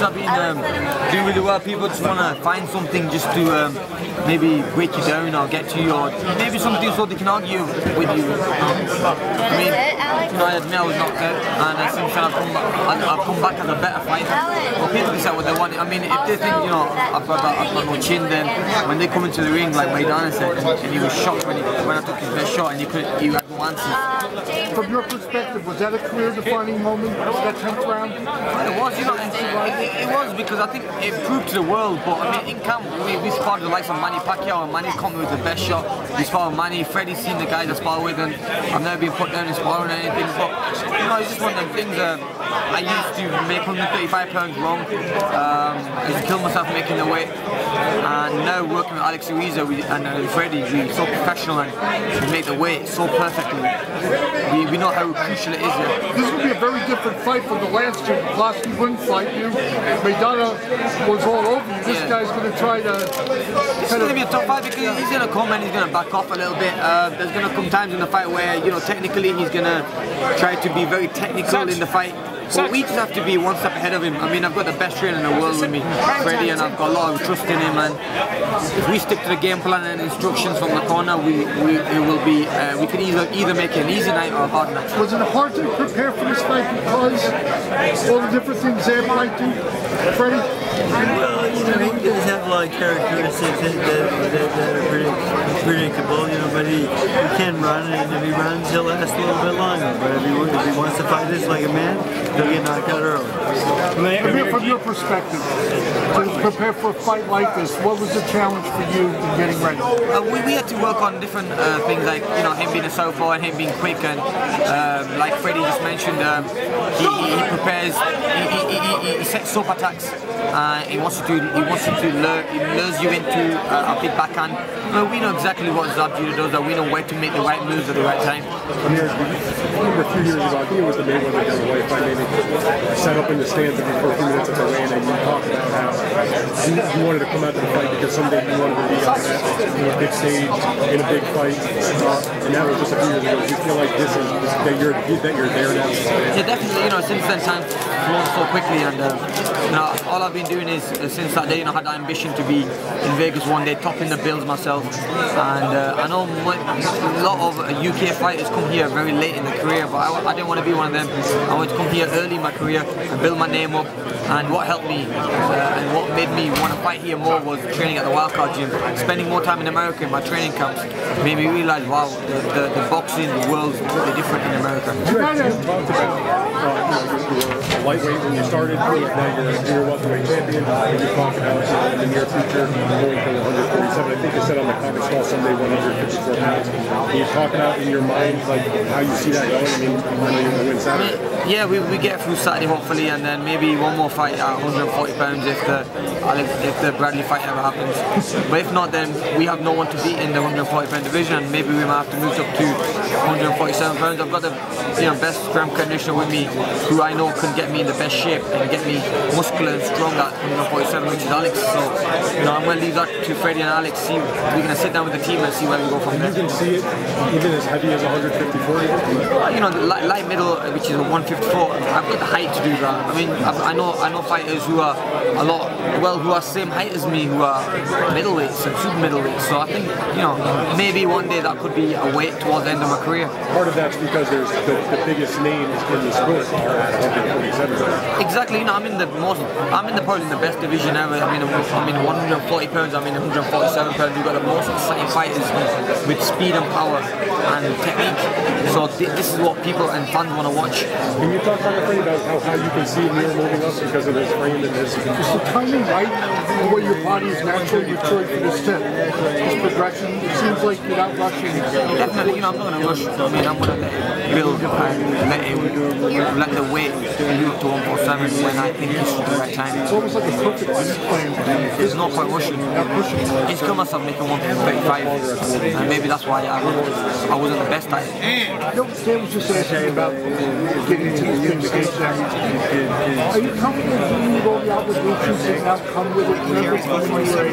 I've been doing really well. People just want to find something just to maybe break you down or get to you, or maybe something so they can argue with you. I mean, I admit I was not good, and since then I've come back as a better fighter. But people decide what they want. I mean, if they think, you know, I've got no chin, then when they come into the ring, like Maidana said, and he was shocked when I took his best shot, and he had no answers. From your perspective, was that a career-defining moment, that 10th round? It was, you know, it was, because I think it proved to the world. But I mean, in camp, we sparred the likes of Manny Pacquiao, and Manny's come with the best shot. We sparred with Manny, Freddie's seen the guys I spar with, and I've never been put down in sparring or anything. But you know, it's just one of them things. I used to make 135 pounds wrong. I used to kill myself making the weight, and now working with Alex Ruiza and Freddie, we're so professional and we make the weight so perfectly. We know how crucial it is here. This would be a very different fight from the last two. Last you wouldn't fight you. Maidana was all over you. This guy's going to try to... It's going to be a tough fight because he's going to come and he's going to back off a little bit. There's going to come times in the fight where, you know, technically he's going to try to be very technical in the fight. But we just have to be one step ahead of him. I mean, I've got the best trainer in the world with me, Freddie, and I've got a lot of trust in him. And if we stick to the game plan and instructions from the corner, we can either make it an easy night or a hard night. Was it hard to prepare for this fight because all the different things Zab might do, Freddie? Well, you know, he does have a lot of characteristics that are pretty predictable, you know, but he can run, and if he runs, he'll last a little bit longer. But if he wants to fight this like a man, he'll get knocked out early. From your perspective, to prepare for a fight like this, what was the challenge for you in getting ready? We had to work on different things, like, you know, him being a southpaw and him being quick, and like Freddie just mentioned, he prepares, he sets up attacks. He lures you into a big backhand. Well, we know exactly what Zab Judo does, that we know where to make the right moves at the right time. AMIR, I remember a few years ago, I think it was the Mayweather down the way fight, maybe set up in the stands for a few minutes at the weigh-in, and you talked about how you wanted to come out to the fight because someday you wanted to be on a big stage in a big fight, and that was just a few years ago. Do you feel like this is that you're there now? Yeah, definitely. You know, since then time's flown so quickly, and you know, all I've been doing is since that day, you know, I had that ambition to be in Vegas one day, topping the bills myself. And I know a lot of UK fighters come here very late in their career, but I didn't want to be one of them. I wanted to come here early in my career and build my name up. And what helped me and what made me want to fight here more was training at the Wildcard Gym. Spending more time in America in my training camps made me realize, wow, the boxing, the world's totally different in America. You actually talked about you were lightweight when you started, now you're a welterweight champion, and you talked about in the near future going for 147. I think you said on the conference call someday 154 pounds. Can you talk about in your mind like how you see that going? I mean, I know you're going to win Saturday. Yeah, we get through Saturday hopefully, and then maybe one more fight at 140 pounds if the Bradley fight ever happens. But if not, then we have no one to beat in the 140 pound division, and maybe we might have to move up to 147 pounds. I've got the best strength conditioner with me, who I know can get me in the best shape and get me muscular and strong at 147, which is Alex. So I'm going to leave that to Freddie and Alex. We're going to sit down with the team and see where we go from there. You can see it even as heavy as 154. You know, the light middle, which is a 154. I've got the height to do that. I mean, I know fighters who are who are same height as me, who are middleweights and super middleweights. So I think, you know, maybe one day that could be a weight towards the end of my career. Part of that's because there's the biggest names in the sport are at 147. Exactly. You know, probably in the best division ever. I mean 140 pounds. I'm in 147 pounds. We've got the most exciting fighters with speed and power and technique. So this is what people and fans want to watch. Can you talk about how you can see AMIR moving up because of his frame and his... Is the timing right? The way your body is naturally matured for this tip? This progression, it seems like you're not rushing. Definitely, you know, I'm not going to rush. I mean, I'm going to let it build and let the weight move to 147 when I think it's the right time. It's almost like a perfect plan. There's no point rushing. I just killed myself making 135, and maybe that's why I wasn't the best at it. Dan was just asking about getting into this big stage now. Are you comfortable you were dealing with all the obligations that now come with it? Nervous when you were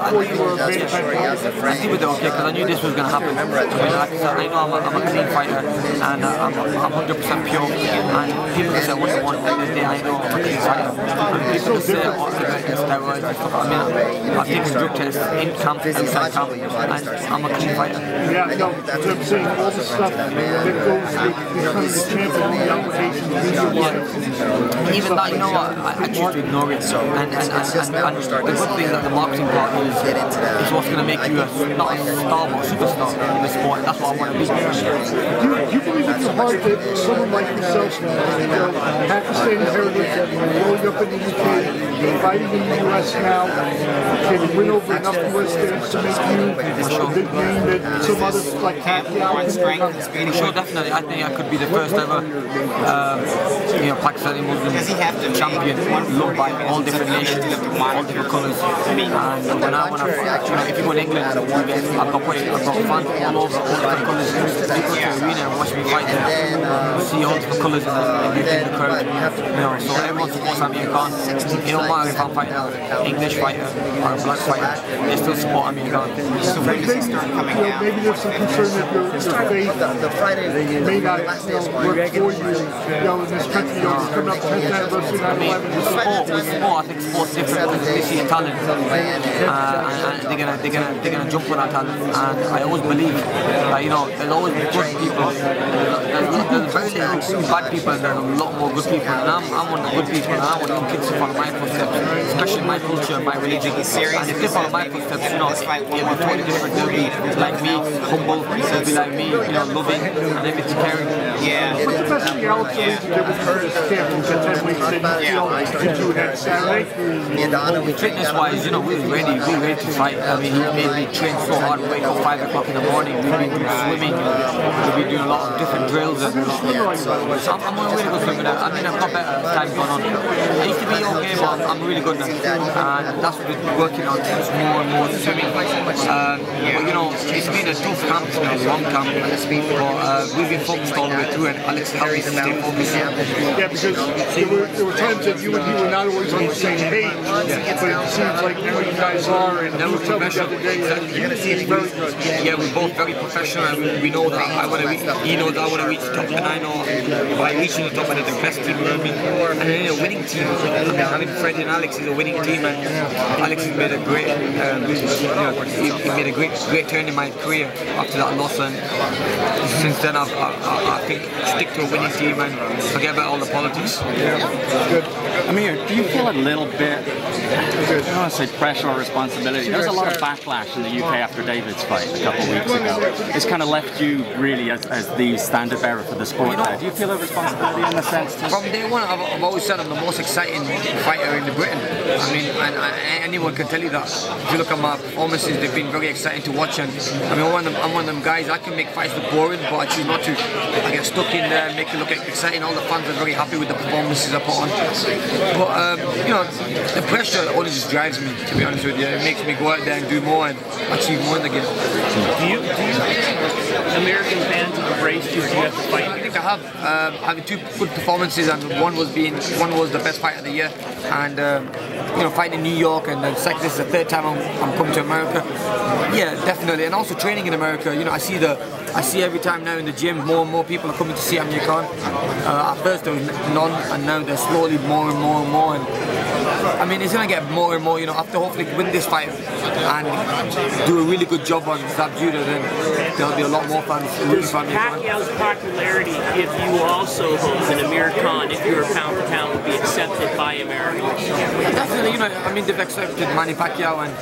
before you were a big fighter? I think with the okay, because I knew this was going to happen. I mean, like I said, I know I'm a clean fighter, and I'm 100% pure. And people that say what they want like this day, I know I'm a clean fighter. And people that say, oh, steroids and stuff. I mean, I've taken drug tests in camp, outside camp, and I'm a clean fighter. Yeah, no, that's what I'm saying. All the stuff that goes with becoming the champion, the obligations, even that, you know what, I choose to ignore it. And the good thing that the marketing part is what's going to make you not a star but a superstar in the sport. That's what I want to be. Do you believe in your heart that someone like yourself, Pakistani heritage, growing up in the UK, fighting in the US now, can win over enough US states to make you a big name that some others like Pacquiao can? Sure, definitely. I think I could be the first ever Pakistani Muslim champion, loved by all different nations, all different colours. And when I fight, if you go in England, I've got fans all over, all different colours. You go to the arena and watch me fight them, see all different colours in the crowd. So everyone supports Amir Khan. It don't matter if I'm fighting an English fighter or a black fighter, they still support Amir Khan. So maybe there's some concern that your faith may not work for you. In this country, coming up 10th anniversary 9/11. I think sport's different because they see talent, and they're gonna jump on that talent. And I always believe that there's always good people. There's very little bad people, and there's a lot more good people. And I'm one of the good people, and I want young kids to follow my footsteps, especially my culture, my religion. And if they follow my footsteps, it'll be totally different. They'll be like me, humble. They'll be like me, loving, and they'll be caring. Yeah. What's the best thing Alex Lee did with Curtis camp? He said 10 weeks in, you had Saturday. Fitness-wise, we were ready to fight. I mean, he made me train so hard, wake up 5 o'clock in the morning. We've been doing swimming, we've been doing a lot of different drills. So I'm a really good swimmer. I mean, I've got better as time gone on. I used to be okay, but I'm really good now. And that's what we're working on, just more and more swimming. But it's been a tough camp, it's been a long camp. But we've been focused all the way through, and Alex helped me to stay focused. Yeah, because there were times that you and he were not always on the same page, but it seems like now you guys are, and we're professional. Yeah, we're both very professional, and we know that he knows I want to reach the top, and I know by reaching the top, I'm the best team around me. And then a winning team. I mean, having Freddie and Alex is a winning team, and Alex has made a great, he made a great turn in my career after that loss, and since then I think stick to a winning team and forget about all the politics. Amir, do you feel a little bit, I don't want to say pressure or responsibility? There was a lot of backlash in the UK after David's fight a couple of weeks ago. It's kind of left you really as the standard bearer for the sport there. Do you feel a responsibility in the sense? From day one, I've always said I'm the most exciting fighter in Britain. I mean, and anyone can tell you that. If you look at my performances, they've been very exciting to watch. And I mean, I'm one of them guys. I can make fights look boring, but I choose not to. I get stuck in there, make it look exciting. All the fans are very happy with the performances I put on. But the pressure only just drives me, to be honest with you. It makes me go out there and do more and achieve more in the game. Do you American fans have embraced you? Do you have to fight? I think I have. Having 2 good performances, and one was the best fight of the year, and fighting in New York, and this is the 3rd time I'm coming to America. Yeah, definitely, and also training in America. I see every time now in the gym, more and more people are coming to see Amir Khan. At first there was none, and now there's slowly more and more and more. And I mean, it's going to get more and more. After hopefully win this fight and do a really good job on Zab Judah, then there'll be a lot more fans rooting for Amir Khan. Pacquiao's popularity, if you also hold an Amir Khan, if you were pound for pound, would be accepted by Americans? Definitely, I mean, they've accepted Manny Pacquiao, and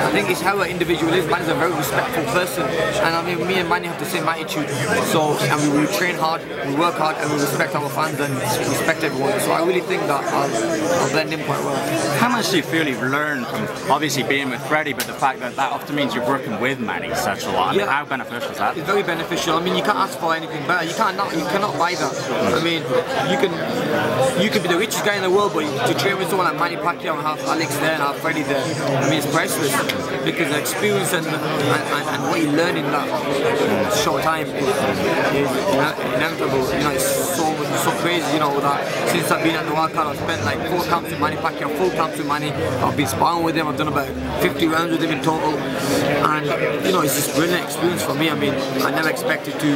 I think it's how an individual is. Manny's a very respectful person, and I mean, me and Manny have the same attitude. So, and we train hard, we work hard, and we respect our fans and respect everyone. So I really think that I'll blend in quite well. How much do you feel you've learned from obviously being with Freddie, but the fact that often means you're working with Manny such a lot? Yeah. How beneficial is that? It's very beneficial. I mean, you can't ask for anything better. You cannot buy that. I mean, you can be the richest guy in the world, but to train with someone like Manny Pacquiao and have Alex there and have Freddie there, I mean, it's priceless, because the experience and what you learn in that short time is inevitable. It's so crazy, you know, that since I've been at the wild card, I've spent like 4 camps with Manny Pacquiao, full camps with Manny. I've been sparring with him, I've done about 50 rounds with him in total, and you know, it's just a brilliant experience for me. I mean, I never expected to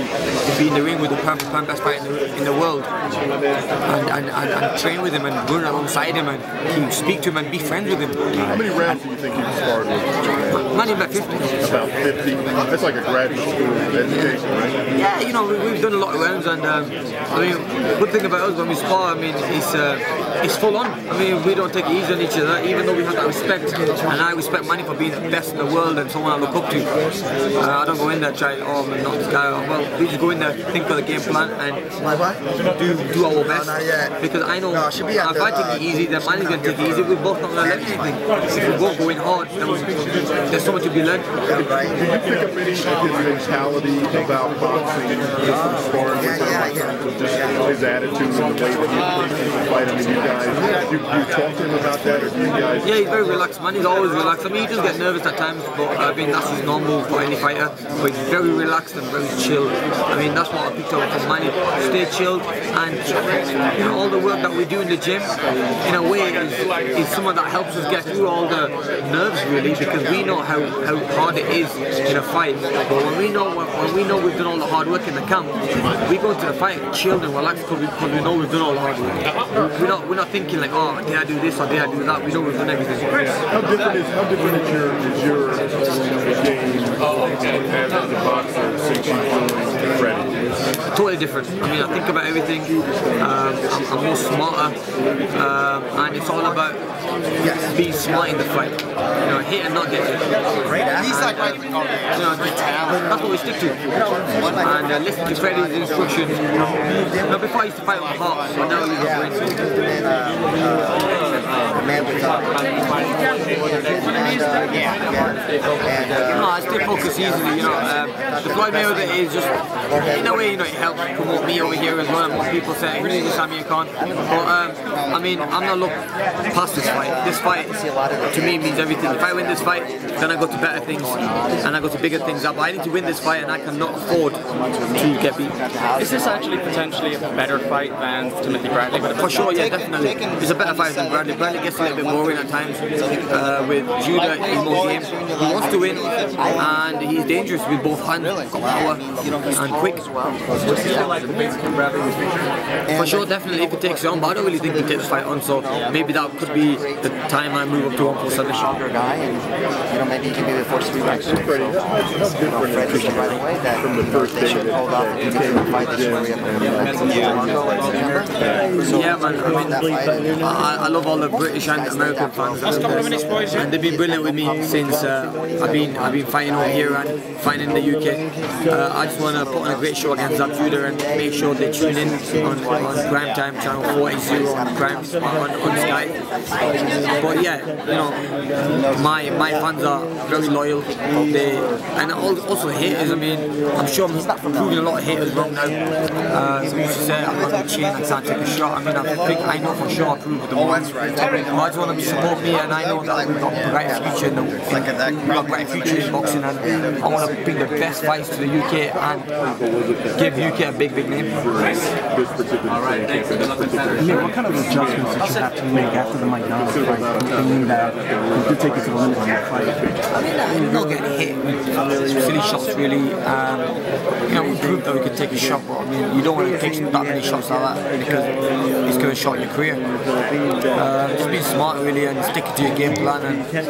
be in the ring with the pound for pound best fighter in the world, and train with him and run alongside him and speak to him and be friends with him. How many rounds do you think you've sparred with? Manny, about 50. About 50? That's like a graduate school education, right? Yeah, you know, we've done a lot of rounds, and I mean, good thing about us when we spar, I mean, it's full on. I mean, we don't take it easy on each other, even though we have that respect, and I respect Manny for being the best in the world and someone I look up to. I don't go in there try, oh, I'm not this guy. Well, we just go in there, think of the game plan, and do our best. Because I know if I take it easy, then Manny's going to take it easy. We're both not going to learn anything. If we both go in hard, then there's so much to be learned. Did you pick up any of his mentality about boxing just from sparring with him? Just his attitude and the way that he fight? I mean, you guys, you talk to him about that, or do you guys? Yeah, he's very relaxed, man. He's always relaxed. I mean, he does get nervous at times, but I mean, that's his normal for any fighter. But he's very relaxed and very chill. I mean, that's what I picked up from Manny. Stay chilled, and you know, all the work that we do in the gym, in a way, is someone that helps us get through all the nerves, really, because we know how hard it is in a fight. But when we know we've done all the hard work in the camp, we go into the fight chilled and relaxed because we know we've done all the hard work. We're not thinking like, oh, did I do this or did I do that? We know we've done everything. How different is your game as a boxer since you've joined Freddie? Totally different. I mean, I think about everything. I'm more smarter, and it's all about being smart in the fight. You know, hit and not get hit. You know, that's what we stick to. And listen to Freddie's instructions. You know, before I used to fight with my heart, so now I use my brain. No, I stay focused easily. You know, the Floyd Mayweather is just, in a way, you know, it helps promote me over here as well. And most people say, who's this AMIR KHAN? But I mean, I'm not looking past this fight. This fight to me means everything. If I win this fight, then I go to better things and I go to bigger things. But I need to win this fight, and I cannot afford to get beat. Is this actually potentially a better fight than Timothy Bradley? For sure, yeah, definitely. It's a better fight than Bradley. Bradley gets a little bit boring at times. With Judah, he's more game. He wants to win, and he's dangerous with both hands, got power, and quick. For sure, definitely, if he takes it on, but I don't really think he takes the fight on, so maybe that could be the time I move up to 1 submission. Stronger guy, and you know, maybe he can be the force to be reckoned with. Fred's right away that they should hold off and continue to fight this way. Yeah, man. I mean, I love all the British and American fans, and they've been brilliant with me since I've been fighting over here and fighting in the UK. I just want to put on a great show against Zab Judah and make sure they tune in on Prime Time, channel 480 on Prime on Sky. But yeah, you know, my fans are very loyal. And also haters. I mean, I'm sure I'm proving a lot of haters wrong now. Some used to say I've got no chin, I can't take a shot. I mean, I know for sure I proved with them all. I just want them to support me, and I know that we've got a bright future we've got a bright future in boxing, and I want to bring the best fights to the UK and give UK a big name. Alright, thanks. What kind of adjustments did you have to make after the McDonald's fight, thinking that you could take it to the limit on your fight? I mean, not getting hit with silly shots, really. You know, we proved that we could take a shot, but I mean, you don't want to take that many shots like that because it's going to short your career. Just being smart, really, and sticking to your game plan and hit,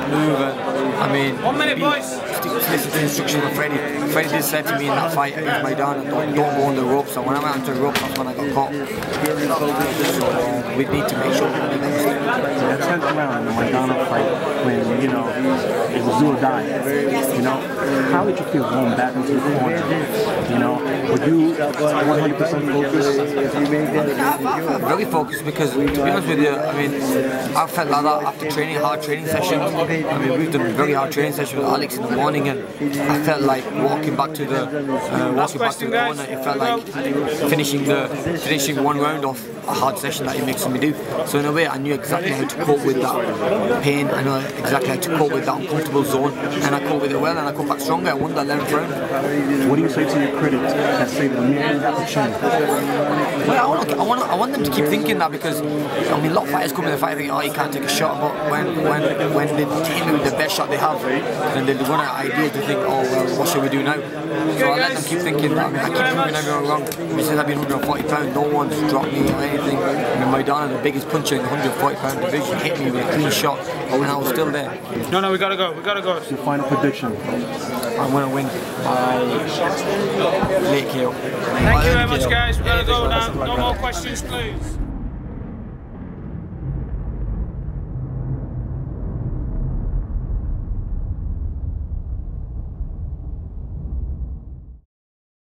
move, and I mean, listen to the instructions of Freddie. Freddie did say to me in that fight against Maidana, don't go on the ropes, and when I went onto the ropes, that's when I got caught. So we need to make sure we make a mistake. That 10th round in the Maidana fight, when, you know, it was do or die, you know, how did you feel going back into the corner? You know, were you 100% focused? Very focused, because to be honest with you, I mean, I felt like that after training, hard training sessions. I mean, we've done very hard training sessions with Alex in the morning. morning, and I felt like walking back to the corner. It felt like finishing one round off a hard session that he makes me do. So in a way, I knew exactly how to cope with that pain. I know exactly how to cope with that uncomfortable zone, and I coped with it well, and I come back stronger. I won that 11th round. What do you say to your critics that say that Amir Khan? Well, I want them to keep thinking that, because I mean, a lot of fighters come in the fight thinking, oh, you can't take a shot, but when they team with the best shot they have, then they run out of ideas to think, oh well, what should we do now? So I let them keep thinking that. I mean, I keep proving everyone wrong. Since I've been 140 pounds, no one's dropped me or anything. I mean, Maidana, the biggest puncher in the 140 pound division, hit me with a clean shot, and I was still there. No, we gotta go. Your final prediction? I'm gonna win by late KO. Thank you very much, guys. We gotta go now. No more questions, please.